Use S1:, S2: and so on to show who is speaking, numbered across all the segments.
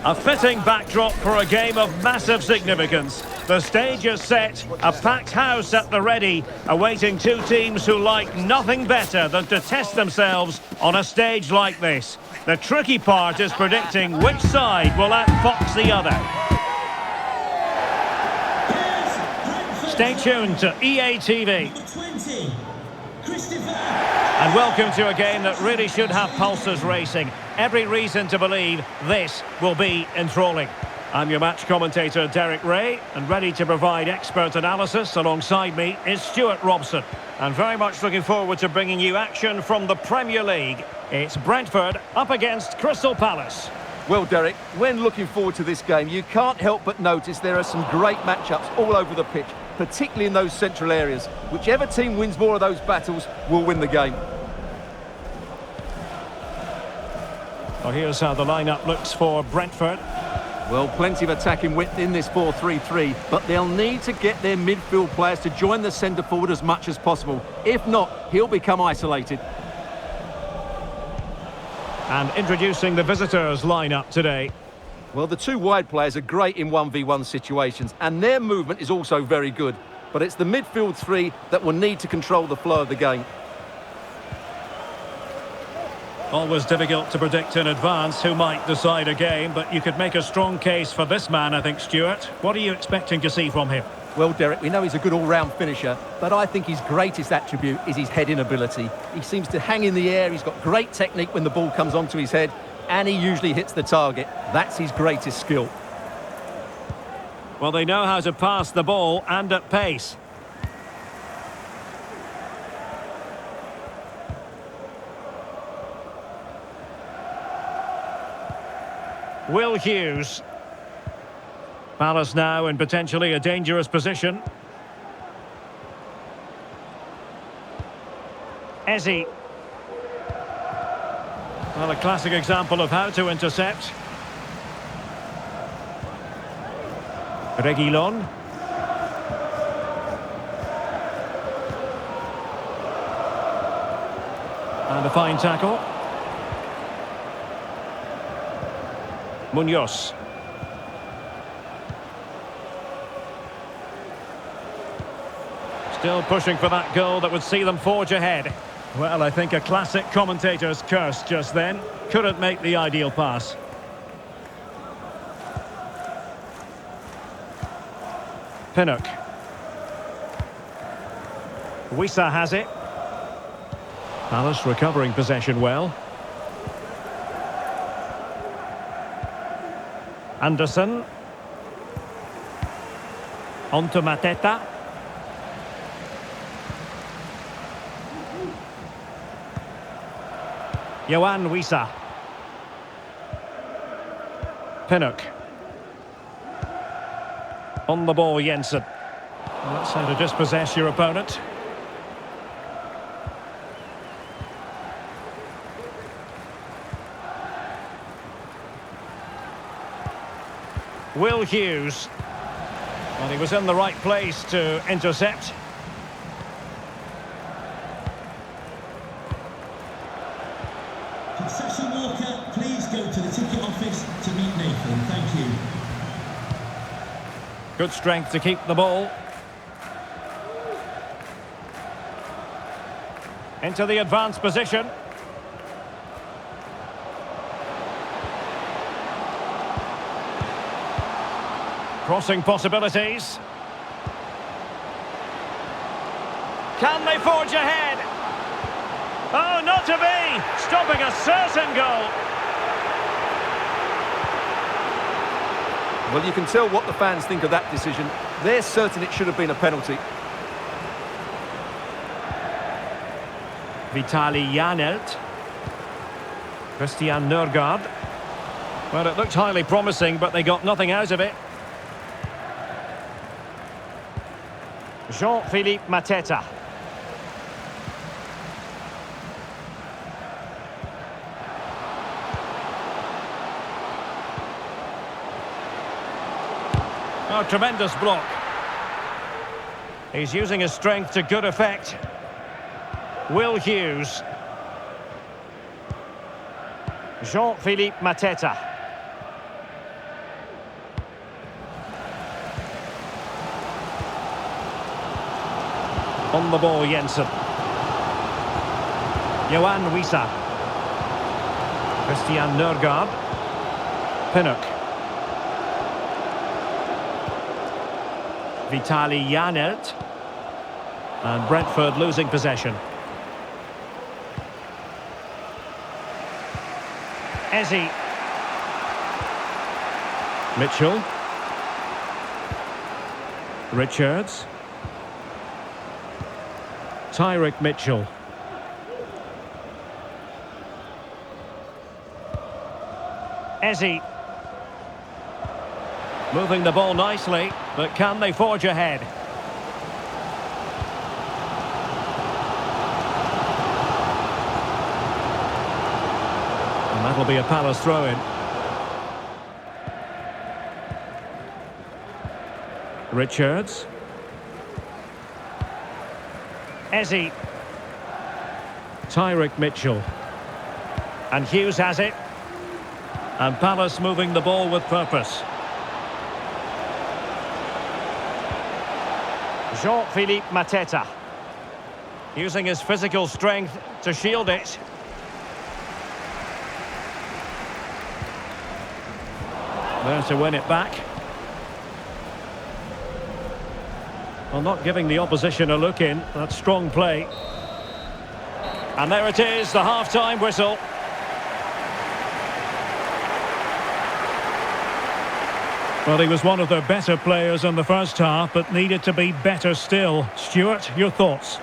S1: A fitting backdrop for a game of massive significance. The stage is set, a packed house at the ready, awaiting two teams who like nothing better than to test themselves on a stage like this. The tricky part is predicting which side will outfox the other. Stay tuned to EA TV. And welcome to a game that really should have pulses racing. Every reason to believe this will be enthralling. I'm your match commentator, Derek Ray, and ready to provide expert analysis alongside me is Stuart Robson. And very much looking forward to bringing you action from the Premier League. It's Brentford up against Crystal Palace.
S2: Well, Derek, when looking forward to this game, you can't help but notice there are some great matchups all over the pitch, particularly in those central areas. Whichever team wins more of those battles will win the game.
S1: Well, here's how the lineup looks for Brentford.
S2: Well, plenty of attacking width in this 4-3-3, but they'll need to get their midfield players to join the centre forward as much as possible. If not, he'll become isolated.
S1: And introducing the visitors' lineup today.
S2: Well, the two wide players are great in 1v1 situations, and their movement is also very good. But it's the midfield three that will need to control the flow of the game.
S1: Always difficult to predict in advance who might decide a game, but you could make a strong case for this man, I think, Stuart. What are you expecting to see from him?
S2: Well, Derek, we know he's a good all-round finisher, but I think his greatest attribute is his heading ability. He seems to hang in the air, he's got great technique when the ball comes onto his head, and he usually hits the target. That's his greatest skill.
S1: Well, they know how to pass the ball and at pace. Will Hughes. Palace now in potentially a dangerous position. Eze. Well, a classic example of how to intercept. Reguilon. And a fine tackle. Munoz. Still pushing for that goal that would see them forge ahead. Well, I think a classic commentator's curse just then. Couldn't make the ideal pass. Pinnock. Wissa has it. Palace recovering possession well. Anderson. On to Mateta. Yoane Wissa. Pinnock. On the ball, Jensen. That's how to dispossess your opponent. Will Hughes. Well, he was in the right place to intercept.
S3: Concession Walker, please go to the ticket office to meet Nathan. Thank you.
S1: Good strength to keep the ball. Into the advanced position. Crossing possibilities. Can they forge ahead? Oh, not to be! Stopping a certain goal.
S2: Well, you can tell what the fans think of that decision. They're certain it should have been a penalty.
S1: Vitaly Janelt. Christian Nørgaard. Well, it looked highly promising, but they got nothing out of it. Jean-Philippe Mateta. Oh, tremendous block. He's using his strength to good effect. Will Hughes. Jean-Philippe Mateta. On the ball, Jensen. Yoane Wissa. Christian Nørgaard. Pinnock. Vitaly Janelt. And Brentford losing possession. Eze. Mitchell. Richards. Tyrick Mitchell. Eze. Moving the ball nicely, but can they forge ahead? And that'll be a Palace throw-in. Richards. Eze. Tyrick Mitchell. And Hughes has it. And Palace moving the ball with purpose. Jean-Philippe Mateta. Using his physical strength to shield it. There to win it back. Well, not giving the opposition a look in. That's strong play. And there it is, the half-time whistle.
S4: Well, he was one of their better players in the first half, but needed to be better still. Stuart, your thoughts?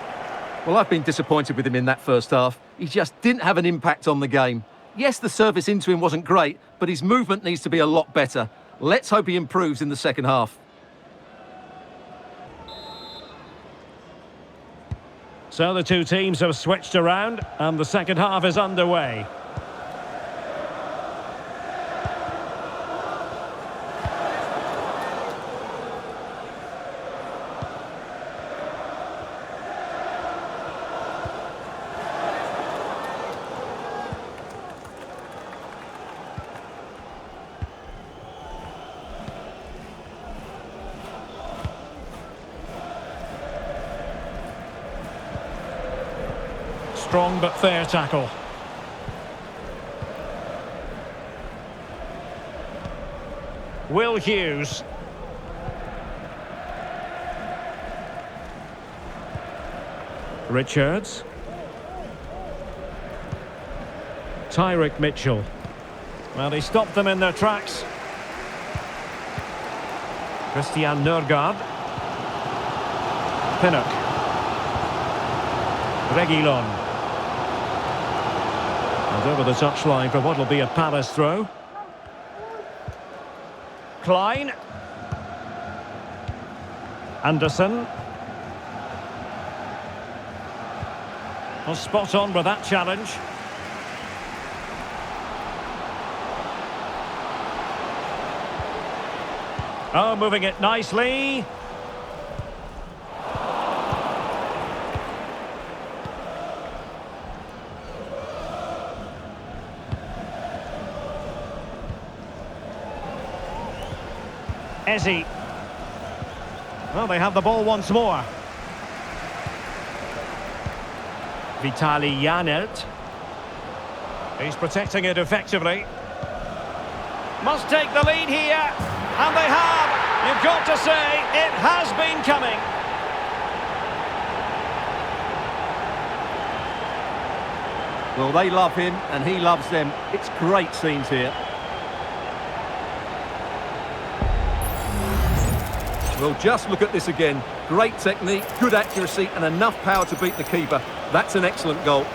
S2: Well, I've been disappointed with him in that first half. He just didn't have an impact on the game. Yes, the service into him wasn't great, but his movement needs to be a lot better. Let's hope he improves in the second half.
S1: So the two teams have switched around, and the second half is underway.
S4: Strong but fair tackle.
S1: Will Hughes.
S4: Richards.
S1: Tyrick Mitchell. Well, he stopped them in their tracks. Christian Nørgaard. Pinnock. Reguilon. And over the touchline for what will be a Palace throw. Klein. Anderson. Well, spot on with that challenge. Oh, moving it nicely. Eze. Well, they have the ball once more. Vitaly Janelt. He's protecting it effectively. Must take the lead here. And they have. You've got to say, it has been coming.
S2: Well, they love him and he loves them. It's great scenes here. Well, just look at this again. Great technique, good accuracy and enough power to beat the keeper. That's an excellent goal.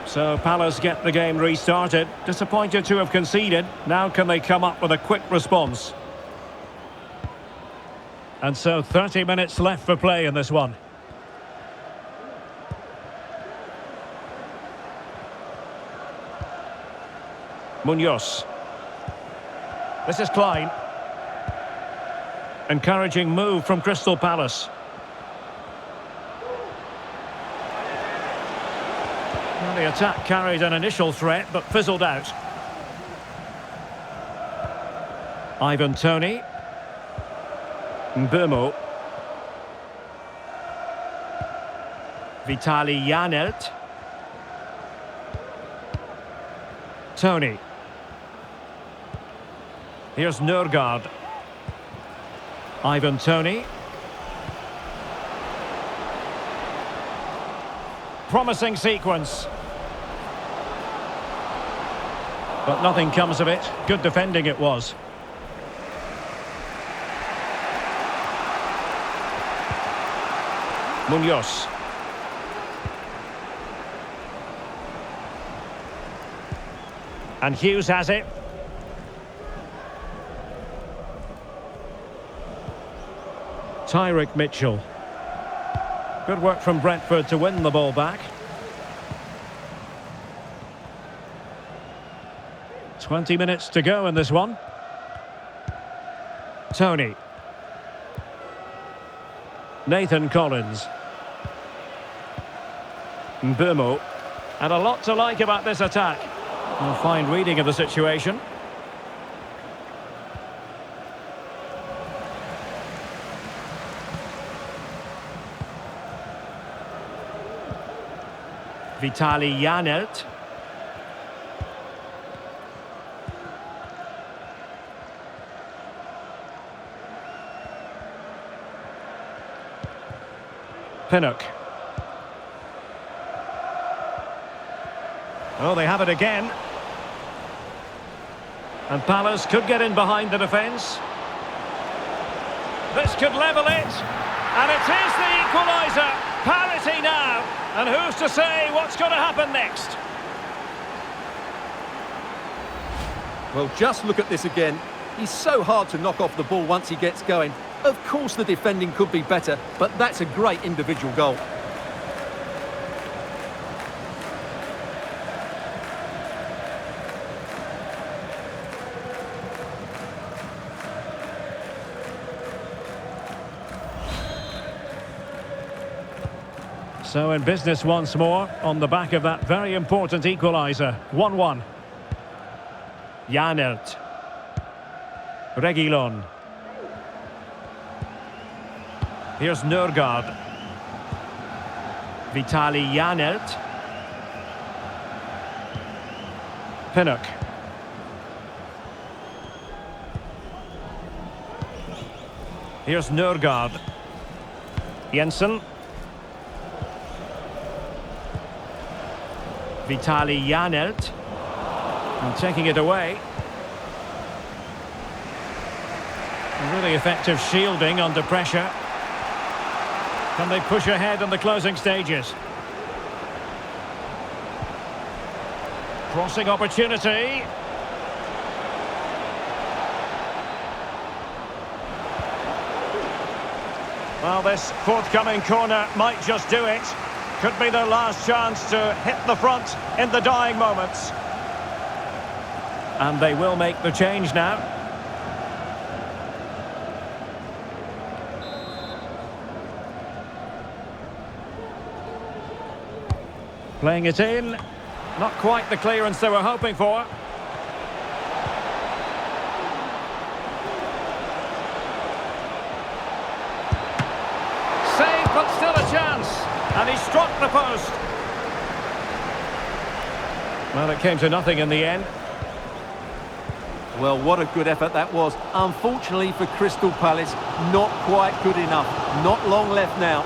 S1: So Palace get the game restarted. Disappointed to have conceded. Now can they come up with a quick response?
S4: And so 30 minutes left for play in this one.
S1: Munoz. This is Klein. Encouraging move from Crystal Palace. The attack carried an initial threat, but fizzled out. Ivan Toney. Mbeumo. Vitaly Janelt. Toney. Here's Nørgaard. Ivan Toney. Promising sequence. But nothing comes of it. Good defending it was. Munoz. And Hughes has it. Tyrick Mitchell. Good work from Brentford to win the ball back. 20 minutes to go in this one. Toney. Nathan Collins. Mbeumo. And a lot to like about this attack. A fine reading of the situation. Vitaly Janelt. Pinnock. Oh, they have it again. And Palace could get in behind the defence. This could level it. And it is the equaliser. Parity now. And who's to say what's going to happen next?
S2: Well, just look at this again. He's so hard to knock off the ball once he gets going. Of course the defending could be better, but that's a great individual goal.
S1: So in business once more, on the back of that very important equaliser. 1-1. Janelt. Reguilon. Here's Nørgaard. Vitaly Janelt. Pinnock. Here's Nørgaard. Jensen. Vitaly Janelt. And taking it away. Really effective shielding under pressure. Can they push ahead in the closing stages? Crossing opportunity. Well, this forthcoming corner might just do it. Could be their last chance to hit the front in the dying moments. And they will make the change now. Playing it in. Not quite the clearance they were hoping for. Save, but still a chance. And he struck the post. Well, it came to nothing in the end.
S2: Well, what a good effort that was. Unfortunately for Crystal Palace, not quite good enough. Not long left now.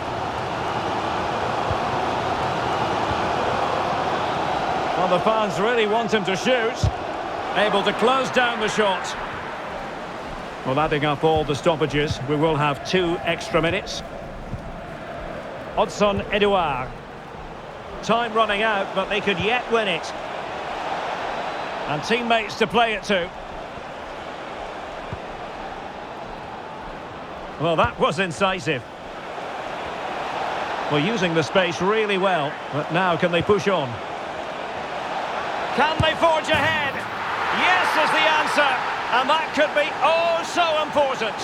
S1: Well, the fans really want him to shoot. Able to close down the shot. Well, adding up all the stoppages, we will have 2 extra minutes. Odsonne Edouard. Time running out, but they could yet win it. And teammates to play it to. Well, that was incisive. Well, using the space really well. But now can they push on? Can they forge ahead? Yes is the answer. And that could be oh so important.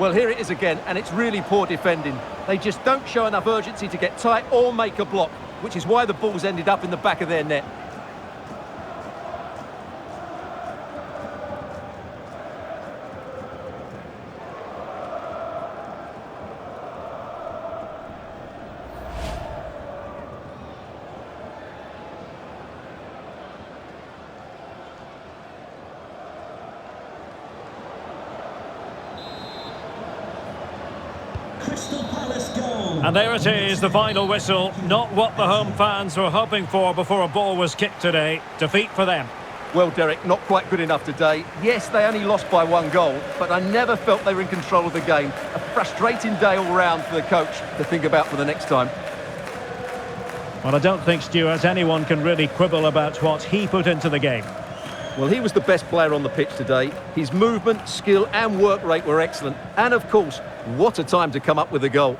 S2: Well, here it is again, and it's really poor defending. They just don't show enough urgency to get tight or make a block, which is why the ball's ended up in the back of their net.
S3: Crystal Palace goal.
S1: And there it is, the final whistle. Not what the home fans were hoping for before a ball was kicked today. Defeat for them.
S2: Well, Derek, not quite good enough today. Yes, they only lost by 1 goal, but I never felt they were in control of the game. A frustrating day all round for the coach to think about for the next time.
S1: Well, I don't think, Stuart, anyone can really quibble about what he put into the game.
S2: Well, he was the best player on the pitch today. His movement, skill and work rate were excellent. And, of course, what a time to come up with a goal.